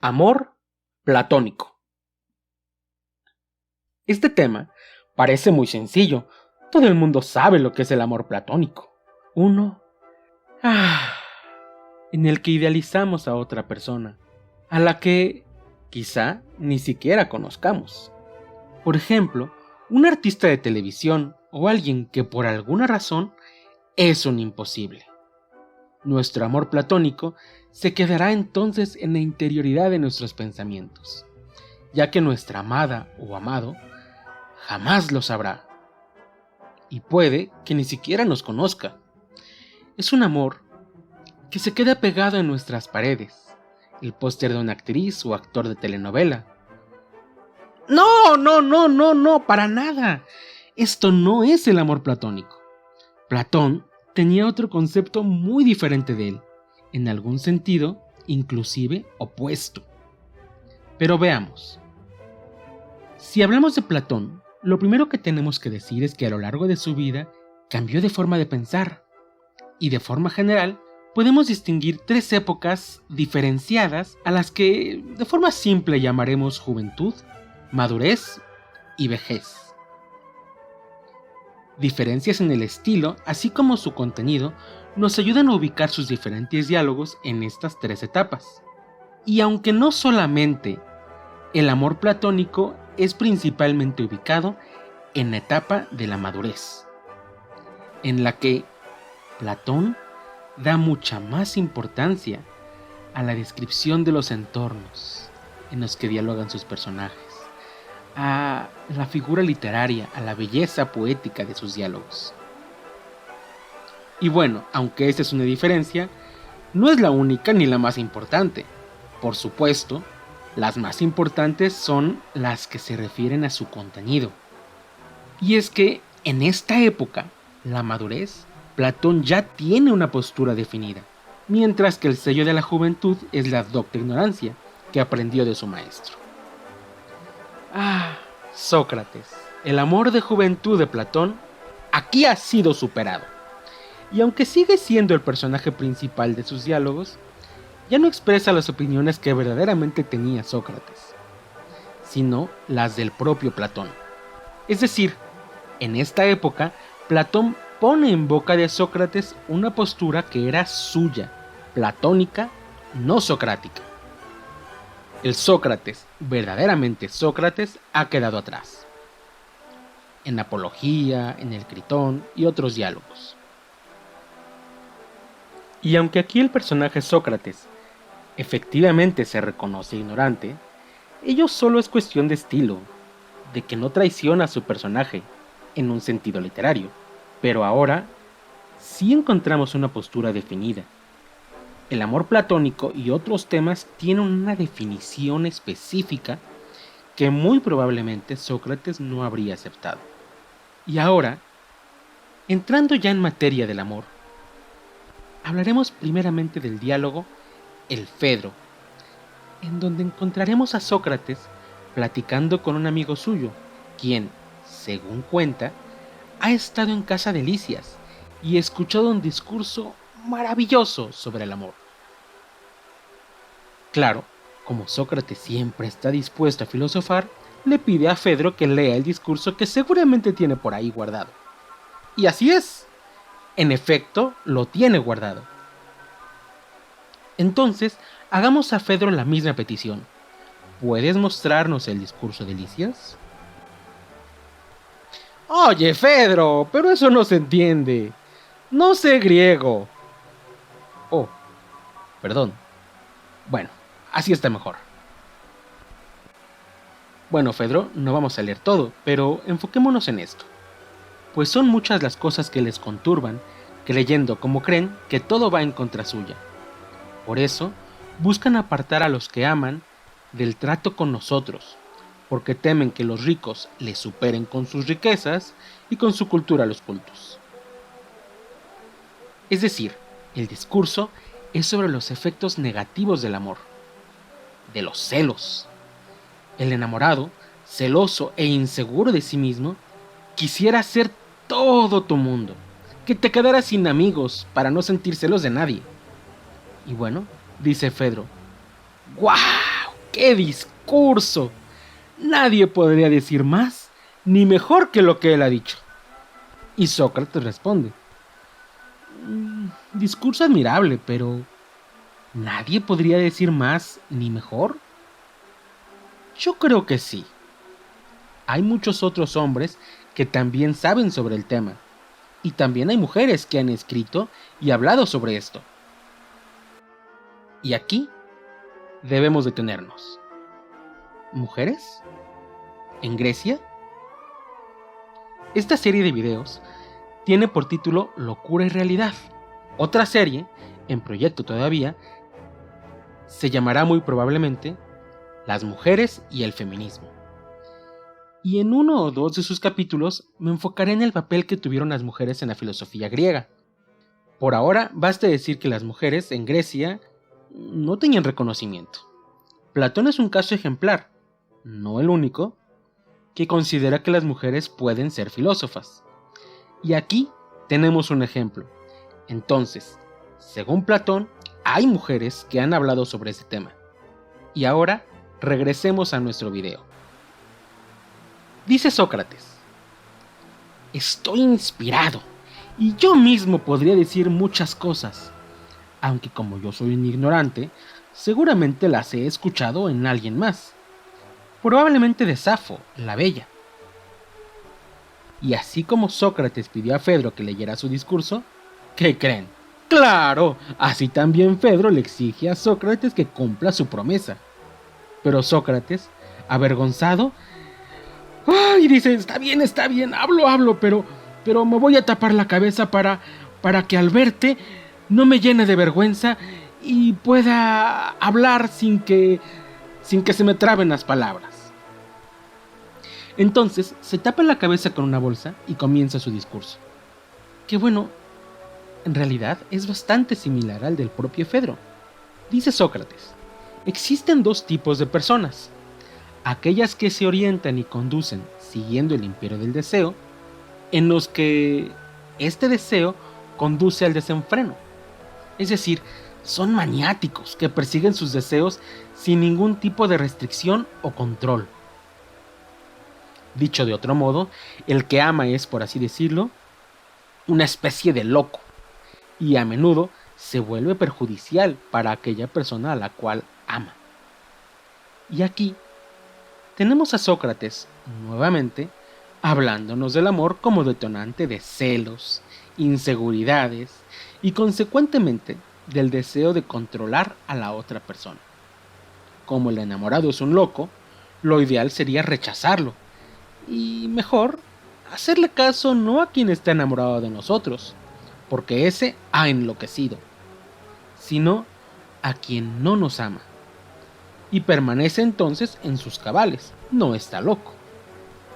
Amor platónico. Este tema parece muy sencillo. Todo el mundo sabe lo que es el amor platónico. Uno en el que idealizamos a otra persona, a la que quizá ni siquiera conozcamos. Por ejemplo, un artista de televisión o alguien que por alguna razón es un imposible. Nuestro amor platónico se quedará entonces en la interioridad de nuestros pensamientos, ya que nuestra amada o amado jamás lo sabrá, y puede que ni siquiera nos conozca. Es un amor que se queda pegado en nuestras paredes, el póster de una actriz o actor de telenovela. No, para nada. Esto no es el amor platónico. Platón tenía otro concepto muy diferente de él, en algún sentido, inclusive opuesto. Pero veamos. Si hablamos de Platón, lo primero que tenemos que decir es que a lo largo de su vida cambió de forma de pensar, y de forma general podemos distinguir tres épocas diferenciadas a las que de forma simple llamaremos juventud, madurez y vejez. Diferencias en el estilo, así como su contenido, nos ayudan a ubicar sus diferentes diálogos en estas tres etapas. Y aunque no solamente el amor platónico es principalmente ubicado en la etapa de la madurez, en la que Platón da mucha más importancia a la descripción de los entornos en los que dialogan sus personajes, a la figura literaria, a la belleza poética de sus diálogos. Y bueno, aunque esta es una diferencia, no es la única ni la más importante. Por supuesto, las más importantes son las que se refieren a su contenido. Y es que en esta época, la madurez, Platón ya tiene una postura definida, mientras que el sello de la juventud es la docta ignorancia que aprendió de su maestro. Sócrates, el amor de juventud de Platón, aquí ha sido superado. Y aunque sigue siendo el personaje principal de sus diálogos, ya no expresa las opiniones que verdaderamente tenía Sócrates, sino las del propio Platón. Es decir, en esta época, Platón pone en boca de Sócrates una postura que era suya, platónica, no socrática. El Sócrates, verdaderamente Sócrates, ha quedado atrás, en Apología, en el Critón y otros diálogos. Y aunque aquí el personaje Sócrates efectivamente se reconoce ignorante, ello solo es cuestión de estilo, de que no traiciona a su personaje en un sentido literario, pero ahora sí encontramos una postura definida. El amor platónico y otros temas tienen una definición específica que muy probablemente Sócrates no habría aceptado. Y ahora, entrando ya en materia del amor, hablaremos primeramente del diálogo El Fedro, en donde encontraremos a Sócrates platicando con un amigo suyo, quien, según cuenta, ha estado en casa de Licias y escuchado un discurso maravilloso sobre el amor. Claro, como Sócrates siempre está dispuesto a filosofar, le pide a Fedro que lea el discurso que seguramente tiene por ahí guardado. Y así es, en efecto, lo tiene guardado. Entonces, hagamos a Fedro la misma petición. ¿Puedes mostrarnos el discurso de Licias? Oye, Fedro, pero eso no se entiende. No sé griego. Oh, perdón. Bueno, así está mejor. Bueno, Fedro, no vamos a leer todo, pero enfoquémonos en esto. Pues son muchas las cosas que les conturban, creyendo como creen que todo va en contra suya. Por eso, buscan apartar a los que aman del trato con nosotros, porque temen que los ricos les superen con sus riquezas y con su cultura a los cultos. Es decir, el discurso es sobre los efectos negativos del amor, de los celos. El enamorado, celoso e inseguro de sí mismo, quisiera ser todo tu mundo, que te quedaras sin amigos para no sentir celos de nadie. Y bueno, dice Fedro, ¡guau! ¡Qué discurso! Nadie podría decir más ni mejor que lo que él ha dicho. Y Sócrates responde: discurso admirable, pero ¿nadie podría decir más ni mejor? Yo creo que sí. Hay muchos otros hombres que también saben sobre el tema, y también hay mujeres que han escrito y hablado sobre esto. Y aquí debemos detenernos. ¿Mujeres? ¿En Grecia? Esta serie de videos tiene por título Locura y Realidad. Otra serie, en proyecto todavía, se llamará muy probablemente Las mujeres y el feminismo. Y en uno o dos de sus capítulos me enfocaré en el papel que tuvieron las mujeres en la filosofía griega. Por ahora, basta decir que las mujeres en Grecia no tenían reconocimiento. Platón es un caso ejemplar, no el único, que considera que las mujeres pueden ser filósofas. Y aquí tenemos un ejemplo. Entonces, según Platón, hay mujeres que han hablado sobre ese tema. Y ahora, regresemos a nuestro video. Dice Sócrates: estoy inspirado, y yo mismo podría decir muchas cosas, aunque como yo soy un ignorante, seguramente las he escuchado en alguien más, probablemente de Safo, la bella. Y así como Sócrates pidió a Fedro que leyera su discurso, ¿qué creen? ¡Claro! Así también Fedro le exige a Sócrates que cumpla su promesa. Pero Sócrates, avergonzado, y dice: está bien, hablo, pero me voy a tapar la cabeza para que al verte no me llene de vergüenza y pueda hablar sin que se me traben las palabras. Entonces se tapa la cabeza con una bolsa y comienza su discurso. Que bueno, en realidad es bastante similar al del propio Fedro. Dice Sócrates: existen dos tipos de personas: aquellas que se orientan y conducen siguiendo el imperio del deseo, en los que este deseo conduce al desenfreno. Es decir, son maniáticos que persiguen sus deseos sin ningún tipo de restricción o control. Dicho de otro modo, el que ama es, por así decirlo, una especie de loco, y a menudo se vuelve perjudicial para aquella persona a la cual ama. Y aquí tenemos a Sócrates, nuevamente, hablándonos del amor como detonante de celos, inseguridades y consecuentemente del deseo de controlar a la otra persona. Como el enamorado es un loco, lo ideal sería rechazarlo y mejor hacerle caso no a quien está enamorado de nosotros, porque ese ha enloquecido, sino a quien no nos ama. Y permanece entonces en sus cabales, no está loco.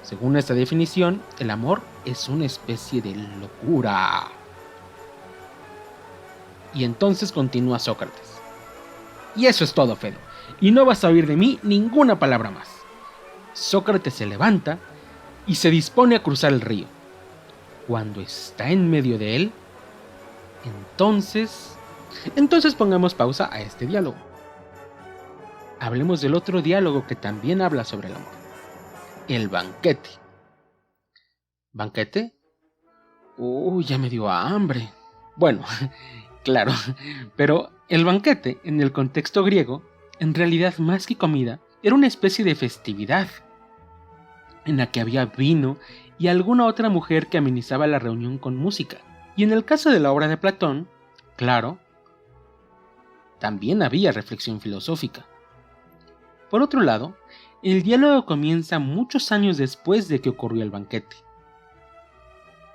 Según esta definición, el amor es una especie de locura. Y entonces continúa Sócrates: y eso es todo, Fedro, y no vas a oír de mí ninguna palabra más. Sócrates se levanta y se dispone a cruzar el río. Cuando está en medio de él, entonces pongamos pausa a este diálogo. Hablemos del otro diálogo que también habla sobre el amor: el banquete. ¿Banquete? Ya me dio hambre. Bueno, claro, pero el banquete, en el contexto griego, en realidad más que comida, era una especie de festividad, en la que había vino y alguna otra mujer que amenizaba la reunión con música. Y en el caso de la obra de Platón, claro, también había reflexión filosófica. Por otro lado, el diálogo comienza muchos años después de que ocurrió el banquete.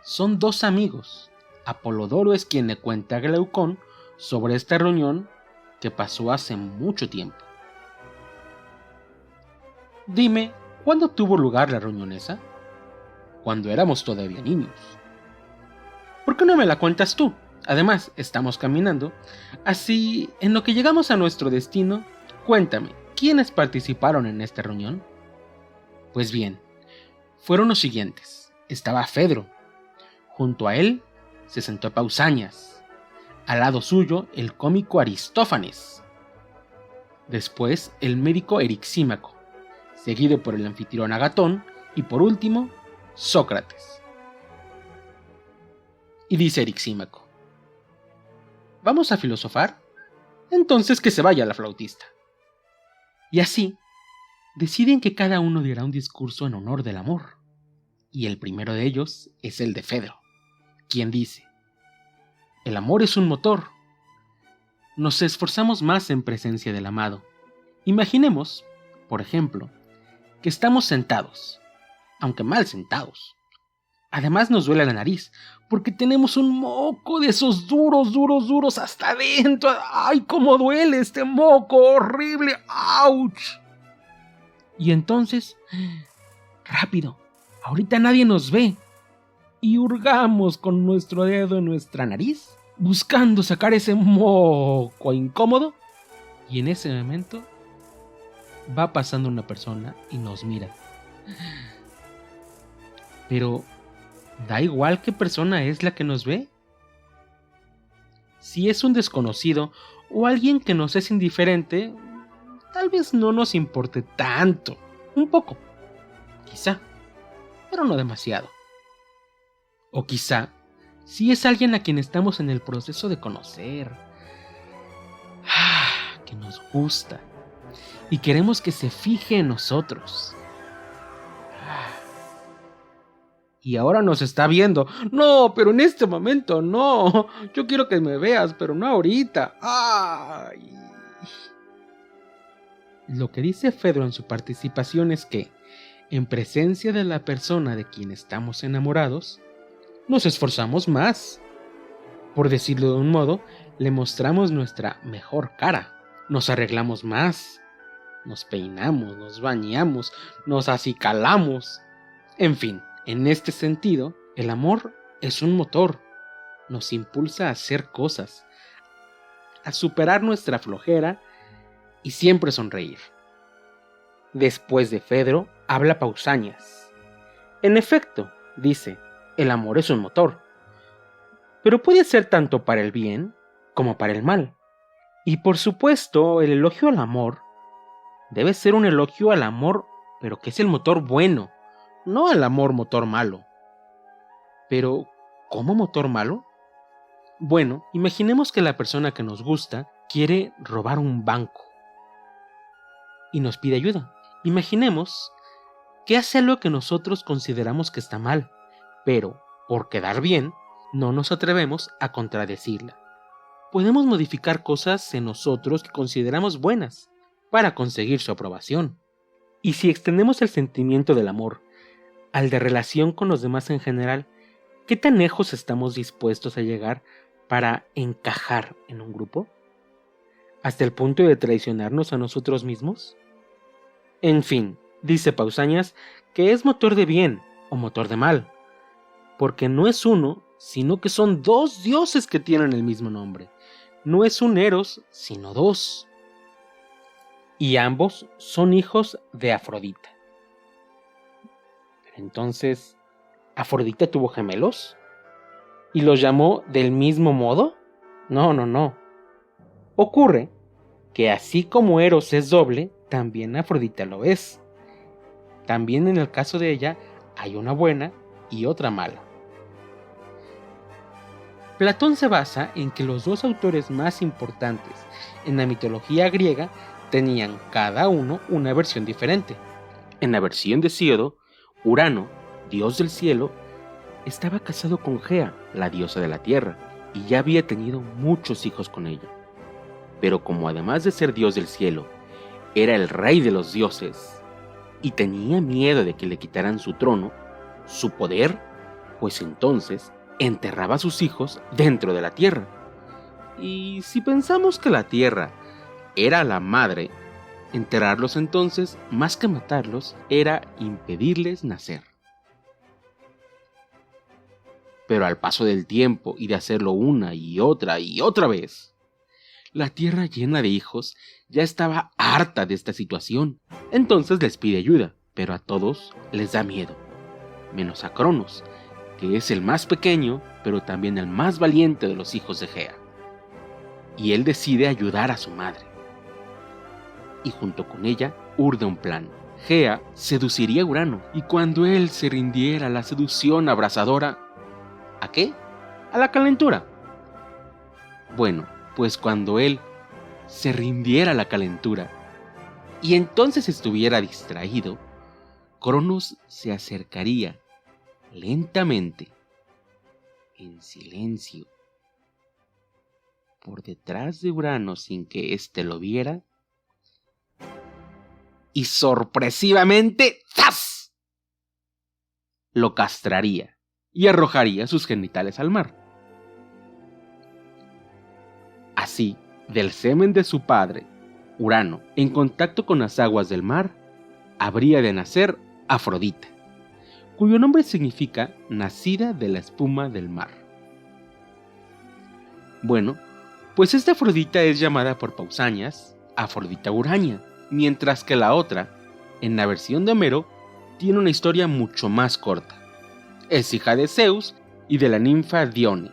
Son dos amigos. Apolodoro es quien le cuenta a Glaucón sobre esta reunión que pasó hace mucho tiempo. Dime, ¿cuándo tuvo lugar la reunión esa? Cuando éramos todavía niños. ¿Por qué no me la cuentas tú? Además, estamos caminando, así en lo que llegamos a nuestro destino, cuéntame, ¿quiénes participaron en esta reunión? Pues bien, fueron los siguientes. Estaba Fedro. Junto a él se sentó Pausanias. Al lado suyo, el cómico Aristófanes. después el médico Erixímaco, seguido por el anfitrión Agatón y por último Sócrates. Y dice Erixímaco: ¿vamos a filosofar? Entonces que se vaya la flautista. Y así, deciden que cada uno dirá un discurso en honor del amor. Y el primero de ellos es el de Fedro, quien dice: el amor es un motor. Nos esforzamos más en presencia del amado. Imaginemos, por ejemplo, que estamos sentados, aunque mal sentados. Además nos duele la nariz, porque tenemos un moco de esos duros hasta adentro. ¡Ay, cómo duele este moco! ¡Horrible! ¡Auch! Y entonces, rápido, ahorita nadie nos ve. Y hurgamos con nuestro dedo en nuestra nariz, buscando sacar ese moco incómodo. Y en ese momento va pasando una persona y nos mira. Pero ¿da igual qué persona es la que nos ve? Si es un desconocido o alguien que nos es indiferente, tal vez no nos importe tanto. Un poco, quizá, pero no demasiado. O quizá, si es alguien a quien estamos en el proceso de conocer, que nos gusta y queremos que se fije en nosotros. Y ahora nos está viendo. No, pero en este momento no. Yo quiero que me veas, pero no ahorita. ¡Ay! Lo que dice Fedro en su participación es que, en presencia de la persona de quien estamos enamorados, nos esforzamos más. Por decirlo de un modo, le mostramos nuestra mejor cara. Nos arreglamos más. Nos peinamos, nos bañamos, nos acicalamos. En fin. En este sentido, el amor es un motor, nos impulsa a hacer cosas, a superar nuestra flojera y siempre sonreír. Después de Fedro, habla Pausanias. En efecto, dice, el amor es un motor, pero puede ser tanto para el bien como para el mal. Y por supuesto, el elogio al amor debe ser un elogio al amor, pero que es el motor bueno. No al amor motor malo. Pero, ¿cómo motor malo? Bueno, imaginemos que la persona que nos gusta quiere robar un banco y nos pide ayuda. Imaginemos que hace algo que nosotros consideramos que está mal, pero, por quedar bien, no nos atrevemos a contradecirla. Podemos modificar cosas en nosotros que consideramos buenas para conseguir su aprobación. Y si extendemos el sentimiento del amor al de relación con los demás en general, ¿qué tan lejos estamos dispuestos a llegar para encajar en un grupo? ¿Hasta el punto de traicionarnos a nosotros mismos? En fin, dice Pausanias que es motor de bien o motor de mal, porque no es uno, sino que son dos dioses que tienen el mismo nombre. No es un Eros, sino dos. Y ambos son hijos de Afrodita. Entonces, ¿Afrodita tuvo gemelos? ¿Y los llamó del mismo modo? No. Ocurre que así como Eros es doble, también Afrodita lo es. También en el caso de ella hay una buena y otra mala. Platón se basa en que los dos autores más importantes en la mitología griega tenían cada uno una versión diferente. En la versión de Hesíodo, Urano, dios del cielo, estaba casado con Gea, la diosa de la tierra, y ya había tenido muchos hijos con ella. Pero como además de ser dios del cielo, era el rey de los dioses, y tenía miedo de que le quitaran su trono, su poder, pues entonces enterraba a sus hijos dentro de la tierra. Y si pensamos que la tierra era la madre, enterrarlos entonces, más que matarlos, era impedirles nacer. Pero al paso del tiempo y de hacerlo una y otra vez, la tierra llena de hijos ya estaba harta de esta situación. Entonces les pide ayuda, pero a todos les da miedo, menos a Cronos, que es el más pequeño, pero también el más valiente de los hijos de Gea. Y él decide ayudar a su madre. y junto con ella urde un plan. Gea seduciría a Urano, y cuando él se rindiera a la seducción abrasadora, ¿a qué? A la calentura. Bueno, pues cuando él se rindiera a la calentura y entonces estuviera distraído, Cronos se acercaría lentamente, en silencio, por detrás de Urano sin que éste lo viera, y sorpresivamente, ¡zas!, lo castraría y arrojaría sus genitales al mar. Así, del semen de su padre, Urano, en contacto con las aguas del mar, habría de nacer Afrodita, cuyo nombre significa nacida de la espuma del mar. Bueno, pues esta Afrodita es llamada por Pausanias Afrodita Urania, mientras que la otra, en la versión de Homero, tiene una historia mucho más corta. Es hija de Zeus y de la ninfa Dione,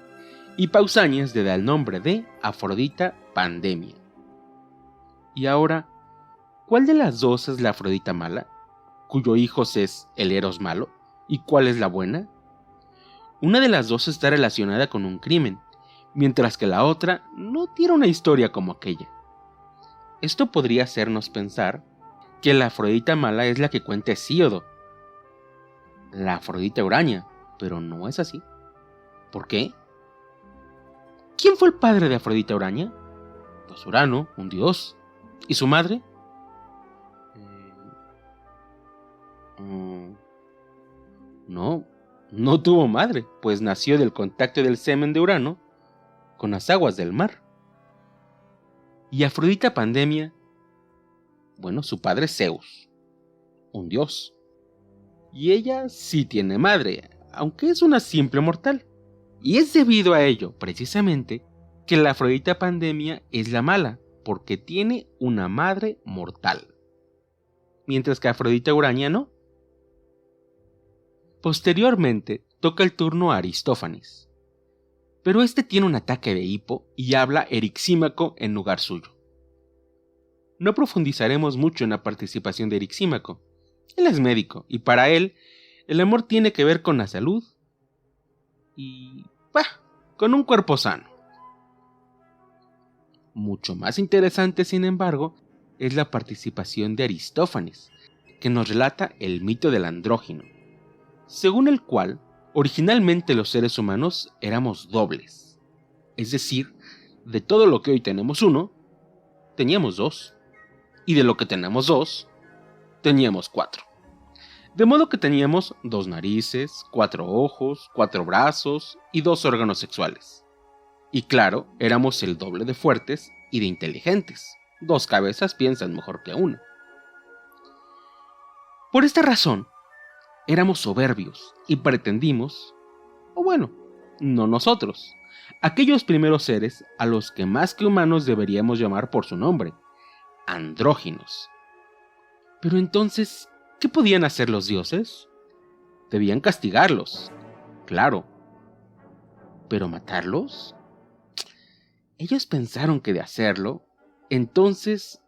y Pausanias le da el nombre de Afrodita Pandemia. Y ahora, ¿cuál de las dos es la Afrodita mala, cuyo hijo es el Eros malo, y cuál es la buena? Una de las dos está relacionada con un crimen, mientras que la otra no tiene una historia como aquella. Esto podría hacernos pensar que la Afrodita mala es la que cuenta Hesíodo, la Afrodita Urania, pero no es así. ¿Por qué? ¿Quién fue el padre de Afrodita Urania? Pues Urano, un dios. ¿Y su madre? No tuvo madre, pues nació del contacto del semen de Urano con las aguas del mar. Y Afrodita Pandemia, bueno, su padre es Zeus, un dios. Y ella sí tiene madre, aunque es una simple mortal. Y es debido a ello, precisamente, que la Afrodita Pandemia es la mala, porque tiene una madre mortal. Mientras que Afrodita Urania no. Posteriormente, toca el turno a Aristófanes. Pero este tiene un ataque de hipo y habla Erixímaco en lugar suyo. No profundizaremos mucho en la participación de Erixímaco. Él es médico, y para él, el amor tiene que ver con la salud y, con un cuerpo sano. Mucho más interesante, sin embargo, es la participación de Aristófanes, que nos relata el mito del andrógino, según el cual, originalmente los seres humanos éramos dobles. Es decir, de todo lo que hoy tenemos uno, teníamos dos. Y de lo que tenemos dos, teníamos cuatro. De modo que teníamos 2 narices, 4 ojos, 4 brazos y 2 órganos sexuales. Y claro, éramos el doble de fuertes y de inteligentes. 2 cabezas piensan mejor que una. Por esta razón, éramos soberbios y pretendimos, o bueno, no nosotros, aquellos primeros seres a los que más que humanos deberíamos llamar por su nombre, andróginos. Pero entonces, ¿qué podían hacer los dioses? Debían castigarlos, claro. ¿Pero matarlos? Ellos pensaron que de hacerlo, entonces,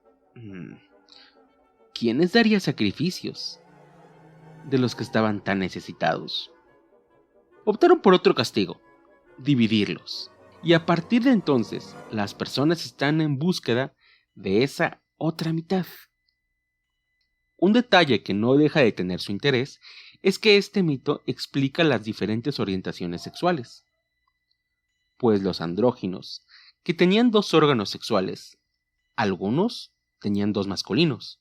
¿quién les daría sacrificios de los que estaban tan necesitados? Optaron por otro castigo, dividirlos. Y a partir de entonces, las personas están en búsqueda de esa otra mitad. Un detalle que no deja de tener su interés es que este mito explica las diferentes orientaciones sexuales. Pues los andróginos, que tenían 2 órganos sexuales, algunos tenían 2 masculinos,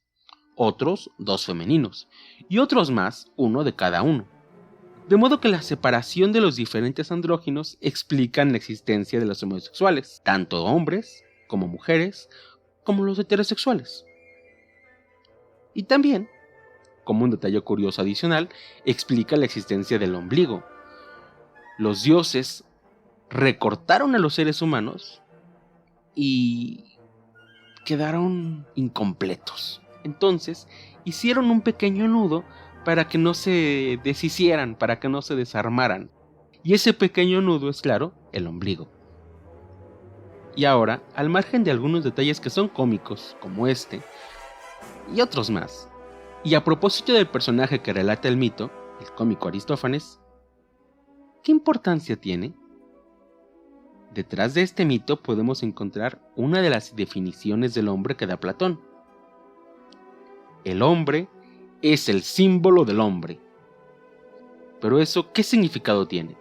otros 2 femeninos, y otros más, 1 de cada uno. De modo que la separación de los diferentes andróginos explican la existencia de los homosexuales, tanto hombres como mujeres, como los heterosexuales. Y también, como un detalle curioso adicional, explica la existencia del ombligo. Los dioses recortaron a los seres humanos y quedaron incompletos. Entonces, hicieron un pequeño nudo para que no se deshicieran, para que no se desarmaran. Y ese pequeño nudo es, claro, el ombligo. Y ahora, al margen de algunos detalles que son cómicos, como este, y otros más. Y a propósito del personaje que relata el mito, el cómico Aristófanes, ¿qué importancia tiene? Detrás de este mito podemos encontrar una de las definiciones del hombre que da Platón. El hombre es el símbolo del hombre. Pero eso, ¿qué significado tiene?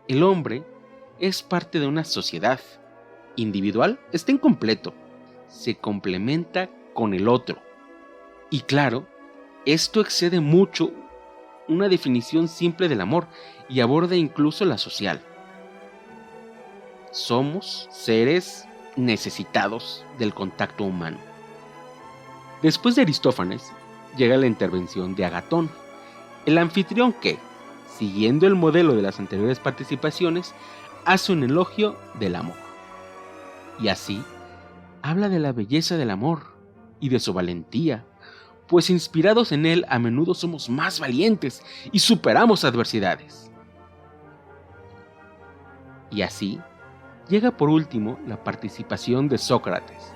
El hombre es parte de una sociedad. Individual está incompleto. Se complementa con el otro. Y claro, esto excede mucho una definición simple del amor y aborda incluso la social. Somos seres necesitados del contacto humano. Después de Aristófanes, llega la intervención de Agatón, el anfitrión que, siguiendo el modelo de las anteriores participaciones, hace un elogio del amor. Y así, habla de la belleza del amor y de su valentía, pues inspirados en él a menudo somos más valientes y superamos adversidades. Y así, llega por último la participación de Sócrates,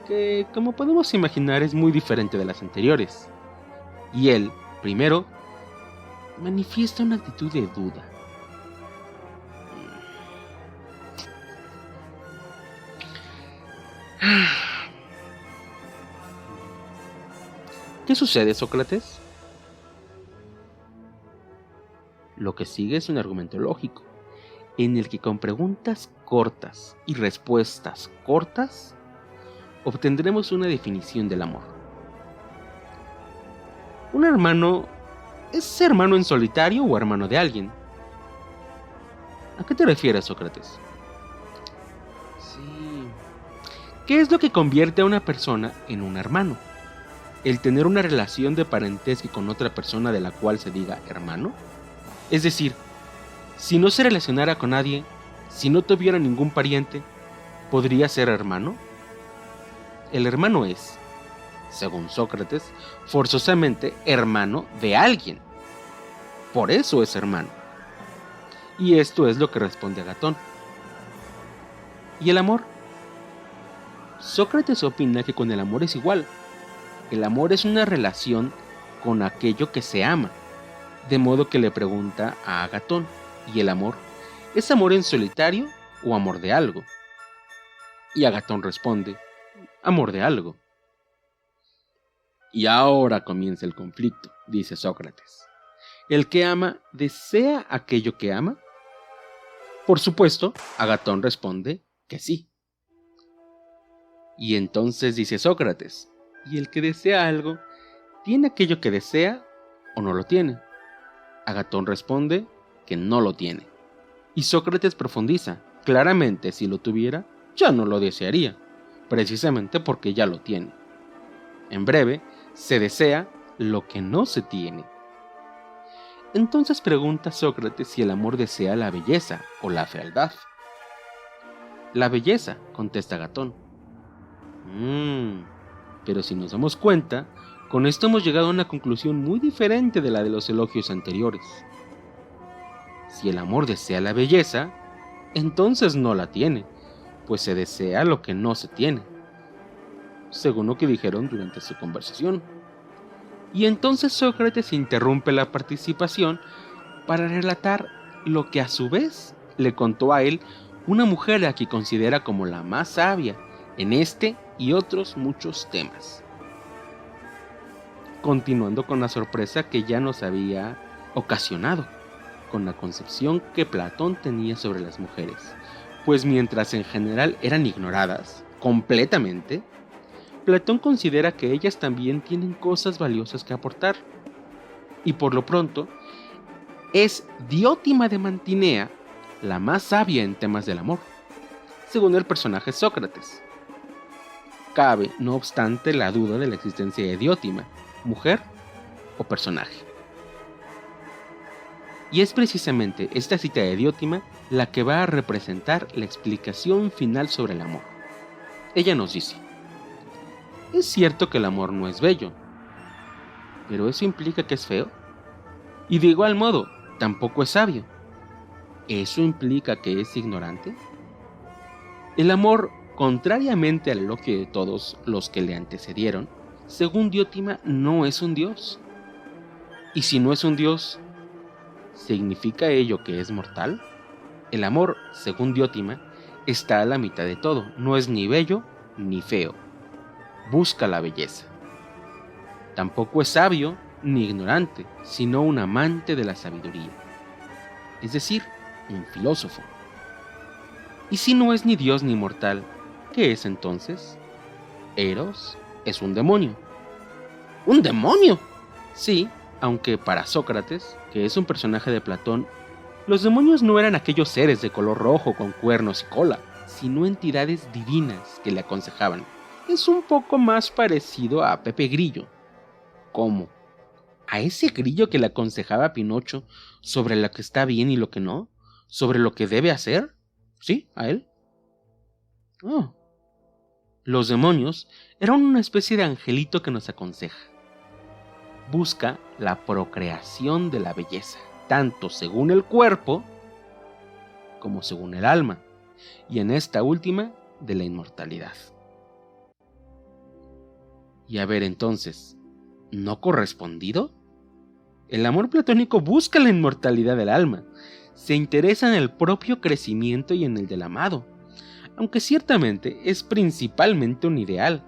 que como podemos imaginar es muy diferente de las anteriores. Y él, primero, manifiesta una actitud de duda. ¿Qué sucede, Sócrates? Lo que sigue es un argumento lógico, en el que con preguntas cortas y respuestas cortas, obtendremos una definición del amor. Un hermano es hermano en solitario o hermano de alguien. ¿A qué te refieres, Sócrates? Sí. ¿Qué es lo que convierte a una persona en un hermano? ¿El tener una relación de parentesco con otra persona de la cual se diga hermano? Es decir, si no se relacionara con nadie, si no tuviera ningún pariente, ¿podría ser hermano? El hermano es, según Sócrates, forzosamente hermano de alguien. Por eso es hermano. Y esto es lo que responde Agatón. ¿Y el amor? Sócrates opina que con el amor es igual. El amor es una relación con aquello que se ama, de modo que le pregunta a Agatón, ¿y el amor? ¿Es amor en solitario o amor de algo? Y Agatón responde, amor de algo. Y ahora comienza el conflicto, dice Sócrates. ¿El que ama desea aquello que ama? Por supuesto, Agatón responde que sí. Y entonces dice Sócrates, ¿y el que desea algo, tiene aquello que desea o no lo tiene? Agatón responde que no lo tiene. Y Sócrates profundiza, claramente si lo tuviera, ya no lo desearía, precisamente porque ya lo tiene. En breve, se desea lo que no se tiene. Entonces pregunta Sócrates si el amor desea la belleza o la fealdad. La belleza, contesta Agatón. Pero si nos damos cuenta, con esto hemos llegado a una conclusión muy diferente de la de los elogios anteriores. Si el amor desea la belleza, entonces no la tiene, pues se desea lo que no se tiene, según lo que dijeron durante su conversación. Y entonces Sócrates interrumpe la participación para relatar lo que a su vez le contó a él una mujer a quien considera como la más sabia en este y otros muchos temas. Continuando con la sorpresa que ya nos había ocasionado, con la concepción que Platón tenía sobre las mujeres, pues mientras en general eran ignoradas completamente, Platón considera que ellas también tienen cosas valiosas que aportar, y por lo pronto, es Diótima de Mantinea la más sabia en temas del amor, según el personaje Sócrates. Cabe, no obstante, la duda de la existencia de Diótima, mujer o personaje. Y es precisamente esta cita de Diótima la que va a representar la explicación final sobre el amor. Ella nos dice, es cierto que el amor no es bello, pero ¿eso implica que es feo? Y de igual modo, tampoco es sabio. ¿Eso implica que es ignorante? El amor Contrariamente al elogio de todos los que le antecedieron, según Diótima no es un dios. Y si no es un dios, ¿significa ello que es mortal? El amor, según Diótima, está a la mitad de todo, no es ni bello ni feo, busca la belleza. Tampoco es sabio ni ignorante, sino un amante de la sabiduría, es decir, un filósofo. Y si no es ni dios ni mortal, ¿qué es entonces? Eros es un demonio. ¿Un demonio? Sí, aunque para Sócrates, que es un personaje de Platón, los demonios no eran aquellos seres de color rojo con cuernos y cola, sino entidades divinas que le aconsejaban. Es un poco más parecido a Pepe Grillo. ¿Cómo? ¿A ese grillo que le aconsejaba a Pinocho sobre lo que está bien y lo que no? ¿Sobre lo que debe hacer? ¿Sí? ¿A él? Oh. Los demonios eran una especie de angelito que nos aconseja. Busca la procreación de la belleza, tanto según el cuerpo como según el alma, y en esta última de la inmortalidad. Y a ver entonces, ¿no correspondido? El amor platónico busca la inmortalidad del alma, se interesa en el propio crecimiento y en el del amado, aunque ciertamente es principalmente un ideal.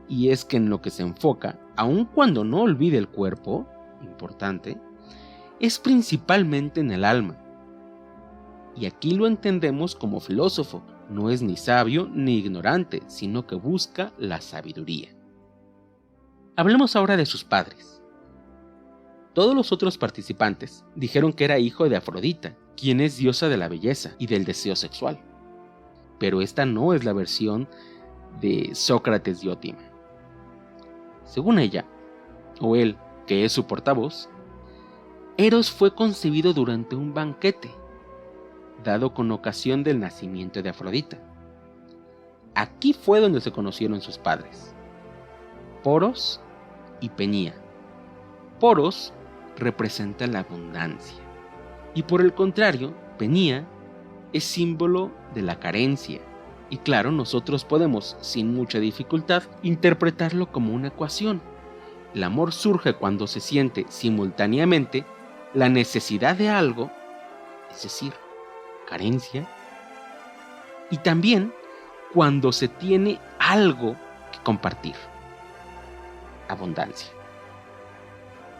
Y es que en lo que se enfoca, aun cuando no olvide el cuerpo, importante, es principalmente en el alma. Y aquí lo entendemos como filósofo, no es ni sabio ni ignorante, sino que busca la sabiduría. Hablemos ahora de sus padres. Todos los otros participantes dijeron que era hijo de Afrodita, quien es diosa de la belleza y del deseo sexual. Pero esta no es la versión de Sócrates Diótima. Según ella, o él, que es su portavoz, Eros fue concebido durante un banquete, dado con ocasión del nacimiento de Afrodita. Aquí fue donde se conocieron sus padres, Poros y Penía. Poros representa la abundancia, y por el contrario, Penía es símbolo de la carencia. Y claro, nosotros podemos, sin mucha dificultad, interpretarlo como una ecuación. El amor surge cuando se siente simultáneamente la necesidad de algo, es decir, carencia, y también cuando se tiene algo que compartir, abundancia.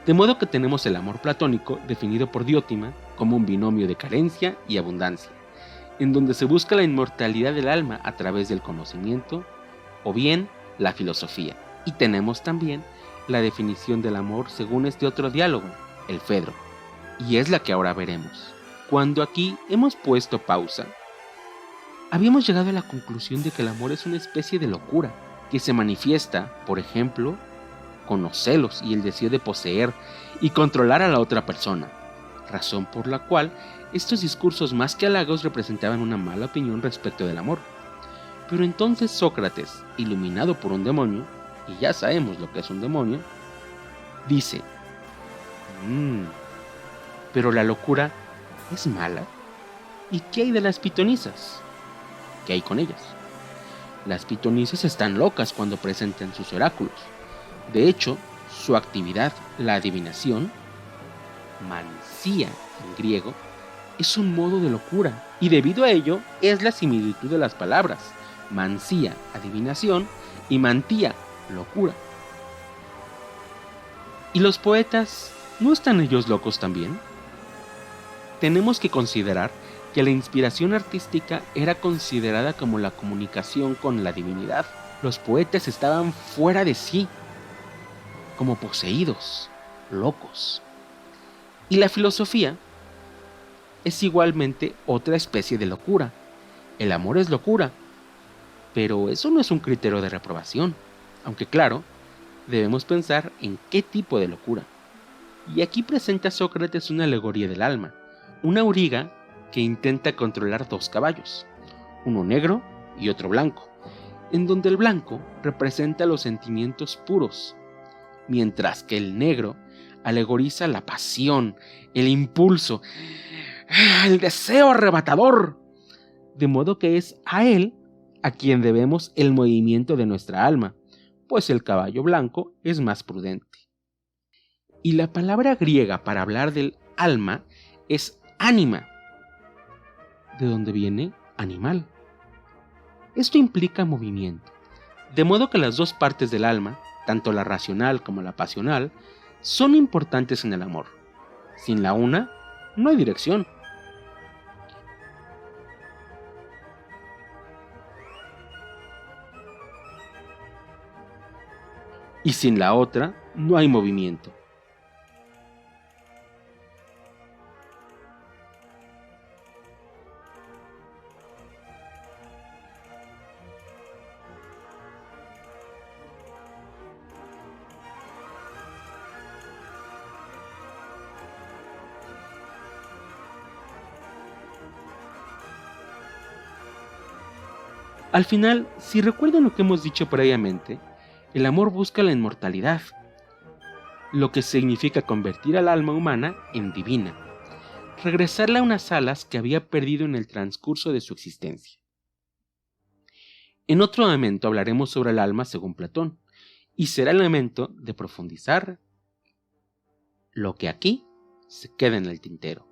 De modo que tenemos el amor platónico definido por Diótima como un binomio de carencia y abundancia, en donde se busca la inmortalidad del alma a través del conocimiento o bien la filosofía. Y tenemos también la definición del amor según este otro diálogo, el Fedro, y es la que ahora veremos. Cuando aquí hemos puesto pausa, habíamos llegado a la conclusión de que el amor es una especie de locura que se manifiesta, por ejemplo, con los celos y el deseo de poseer y controlar a la otra persona, razón por la cual estos discursos más que halagos representaban una mala opinión respecto del amor. Pero entonces Sócrates, iluminado por un demonio, y ya sabemos lo que es un demonio, dice, pero la locura es mala. ¿Y qué hay de las pitonisas? ¿Qué hay con ellas? Las pitonisas están locas cuando presentan sus oráculos. De hecho, su actividad, la adivinación, mancia en griego, es un modo de locura, y debido a ello es la similitud de las palabras mancia, adivinación, y mantía, locura. ¿Y los poetas no están ellos locos también? Tenemos que considerar que la inspiración artística era considerada como la comunicación con la divinidad. Los poetas estaban fuera de sí, como poseídos, locos. Y la filosofía es igualmente otra especie de locura. El amor es locura, pero eso no es un criterio de reprobación, aunque claro, debemos pensar en qué tipo de locura. Y aquí presenta Sócrates una alegoría del alma, una auriga que intenta controlar dos caballos, uno negro y otro blanco, en donde el blanco representa los sentimientos puros, mientras que el negro alegoriza la pasión, el impulso, el deseo arrebatador, de modo que es a él a quien debemos el movimiento de nuestra alma, pues el caballo blanco es más prudente. Y la palabra griega para hablar del alma es ánima, de donde viene animal. Esto implica movimiento, de modo que las dos partes del alma, tanto la racional como la pasional, son importantes en el amor. Sin la una, no hay dirección. Y sin la otra, no hay movimiento. Al final, si recuerdan lo que hemos dicho previamente, el amor busca la inmortalidad, lo que significa convertir al alma humana en divina, regresarle a unas alas que había perdido en el transcurso de su existencia. En otro momento hablaremos sobre el alma según Platón, y será el momento de profundizar lo que aquí se queda en el tintero.